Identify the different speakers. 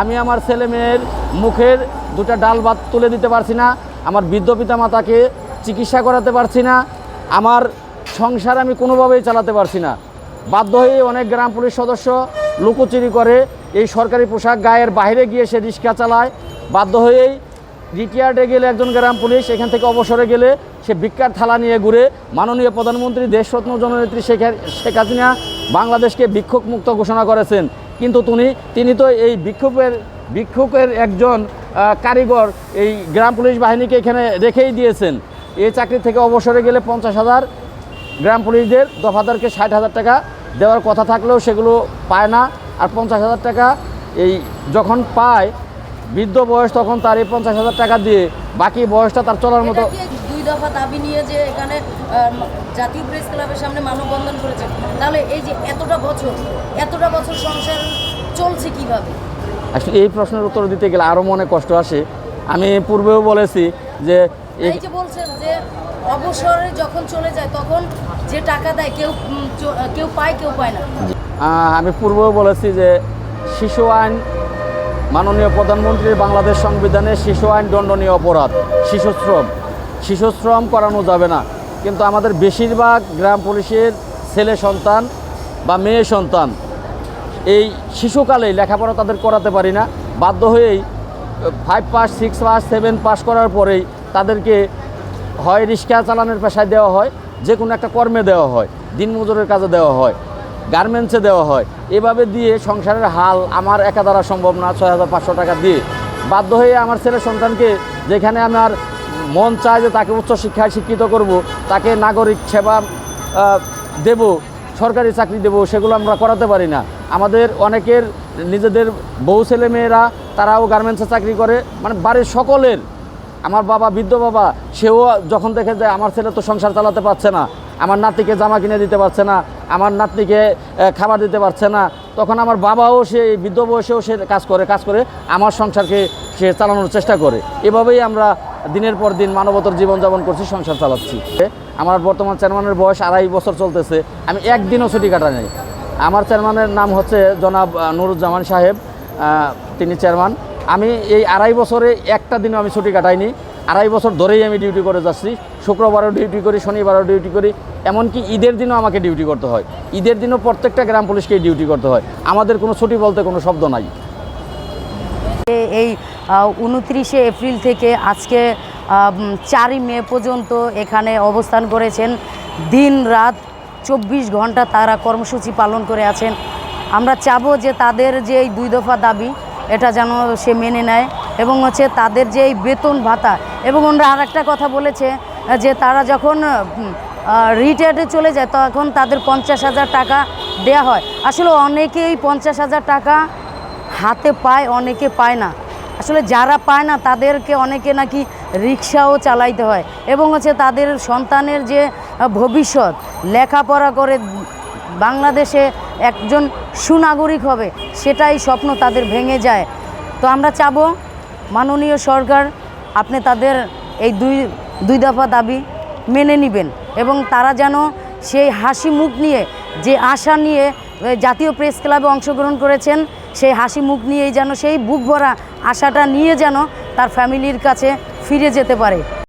Speaker 1: আমি আমার ছেলে মেয়ের মুখের দুটা ডাল ভাত তুলে দিতে পারছি না, আমার বৃদ্ধ পিতামাতাকে চিকিৎসা করাতে পারছি না, আমার সংসার আমি কোনোভাবেই চালাতে পারছি না। বাধ্য হয়ে অনেক গ্রাম পুলিশ সদস্য লুকোচুরি করে এই সরকারি পোশাক গায়ের বাইরে গিয়ে সে রিক্সা চালায়। বাধ্য হয়েই রিটায়ার্ডে গেলে একজন গ্রাম পুলিশ এখান থেকে অবসরে গেলে সে ভিক্ষার থালা নিয়ে ঘুরে। মাননীয় প্রধানমন্ত্রী দেশরত্ন জননেত্রী শেখ হাসিনা বাংলাদেশকে ভিক্ষুক মুক্ত ঘোষণা করেছেন, কিন্তু তিনি তো এই ভিক্ষুকের একজন কারিগর এই গ্রাম পুলিশ বাহিনীকে এখানে রেখেই দিয়েছেন। এই চাকরি থেকে অবসরে গেলে 50,000 গ্রাম পুলিশদের দফাদারকে 60,000 টাকা দেওয়ার কথা থাকলেও সেগুলো পায় না। আর 50,000 টাকা এই যখন পায় বৃদ্ধ বয়স, তখন তার এই 50,000 টাকা দিয়ে বাকি বয়সটা তার চলার মতো।
Speaker 2: দুই দফা দাবি নিয়ে যে এখানে জাতীয় প্রেস ক্লাবের সামনে মানববন্ধন করেছেন, তাহলে এই যে এতটা বছর সংসার চলছে কিভাবে?
Speaker 1: আসলে এই প্রশ্নের উত্তর দিতে গেলে আরও মনে কষ্ট আসে। আমি পূর্বেও বলেছি যে
Speaker 2: এই যে বলছেন যে অবসরে যখন চলে যায় তখন যে টাকা দেয় কেউ পায় কেউ পায় না।
Speaker 1: আমি পূর্বেও বলেছি যে শিশু আইন, মাননীয় প্রধানমন্ত্রীর বাংলাদেশ সংবিধানে শিশু আইন দণ্ডনীয় অপরাধ। শিশু শ্রম করানো যাবে না, কিন্তু আমাদের বেশিরভাগ গ্রাম পুলিশের ছেলে সন্তান বা মেয়ে সন্তান এই শিশুকালেই লেখাপড়া তাদের করাতে পারি না। বাধ্য হয়েই 5 পাস 6 পাস 7 পাস করার পরেই তাদেরকে হয় রিক্সা চালানোর পেশায় দেওয়া হয়, যে কোনো একটা কর্মে দেওয়া হয়, দিনমজুরের কাজে দেওয়া হয়, গার্মেন্টসে দেওয়া হয়। এভাবে দিয়ে সংসারের হাল আমার একা দ্বারা সম্ভব না। 6,500 টাকা দিয়ে বাধ্য হয়ে আমার ছেলে সন্তানকে, যেখানে আমার মন চায় যে তাকে উচ্চশিক্ষায় শিক্ষিত করব, তাকে নাগরিক সেবা দেব, সরকারি চাকরি দেব, সেগুলো আমরা করাতে পারি না। আমাদের অনেকের নিজেদের বউ ছেলে মেয়েরা তারাও গার্মেন্টসে চাকরি করে, মানে বাড়ির সকলের। আমার বাবা, বৃদ্ধ বাবা, সেও যখন দেখে যায় আমার ছেলে তো সংসার চালাতে পারছে না, আমার নাতিকে জামা কিনে দিতে পারছে না, আমার নাতনিকে খাবার দিতে পারছে না, তখন আমার বাবাও সে বৃদ্ধ বয়সেও সে কাজ করে আমার সংসারকে সে চালানোর চেষ্টা করে। এভাবেই আমরা দিনের পর দিন মানবতার জীবনযাপন করছি, সংসার চালাচ্ছি। আমার বর্তমান চেয়ারম্যানের বয়স 2.5 বছর চলতেছে, আমি একদিনও ছুটি কাটাই নাই। আমার চেয়ারম্যানের নাম হচ্ছে জনাব নুরুজ্জামান সাহেব, তিনি চেয়ারম্যান। আমি এই 2.5 বছরে একটা দিনও আমি ছুটি কাটাইনি। 2.5 বছর ধরেই আমি ডিউটি করে যাচ্ছি। শুক্রবারও ডিউটি করি, শনিবারও ডিউটি করি, এমনকি ঈদের দিনও আমাকে ডিউটি করতে হয়। ঈদের দিনও প্রত্যেকটা গ্রাম পুলিশকেই ডিউটি করতে হয়। আমাদের কোনো ছুটি বলতে কোনো শব্দ নাই।
Speaker 2: এই 29শে এপ্রিল থেকে আজকে 4ই মে পর্যন্ত এখানে অবস্থান করেছেন। দিন রাত 24 ঘন্টা তারা কর্মসূচি পালন করে আছেন। আমরা চাবো যে তাদের যে এই 2 দফা দাবি, এটা যেন সে মেনে নেয়, এবং হচ্ছে তাদের যে এই বেতন ভাতা। এবং ওনারা আর একটা কথা বলেছে যে তারা যখন রিটায়ার্ডে চলে যায় তখন তাদের 50,000 টাকা দেয়া হয়। আসলে অনেকেই 50,000 টাকা হাতে পায়, অনেকে পায় না। আসলে যারা পায় না তাদেরকে অনেকে নাকি রিক্সাও চালাইতে হয়, এবং হচ্ছে তাদের সন্তানের যে ভবিষ্যৎ, লেখাপড়া করে বাংলাদেশে একজন সুনাগরিক হবে, সেটাই স্বপ্ন তাদের ভেঙে যায়। তো আমরা চাবো মাননীয় সরকার আপনি তাদের এই দুই দফা দাবি মেনে নেবেন, এবং তারা যেন সেই হাসি মুখ নিয়ে, যে আশা নিয়ে জাতীয় প্রেস ক্লাবে অংশগ্রহণ করেছেন, সেই হাসি মুখ নিয়েই যেন সেই বুক ভরা আশাটা নিয়ে যেন তার ফ্যামিলির কাছে ফিরে যেতে পারে।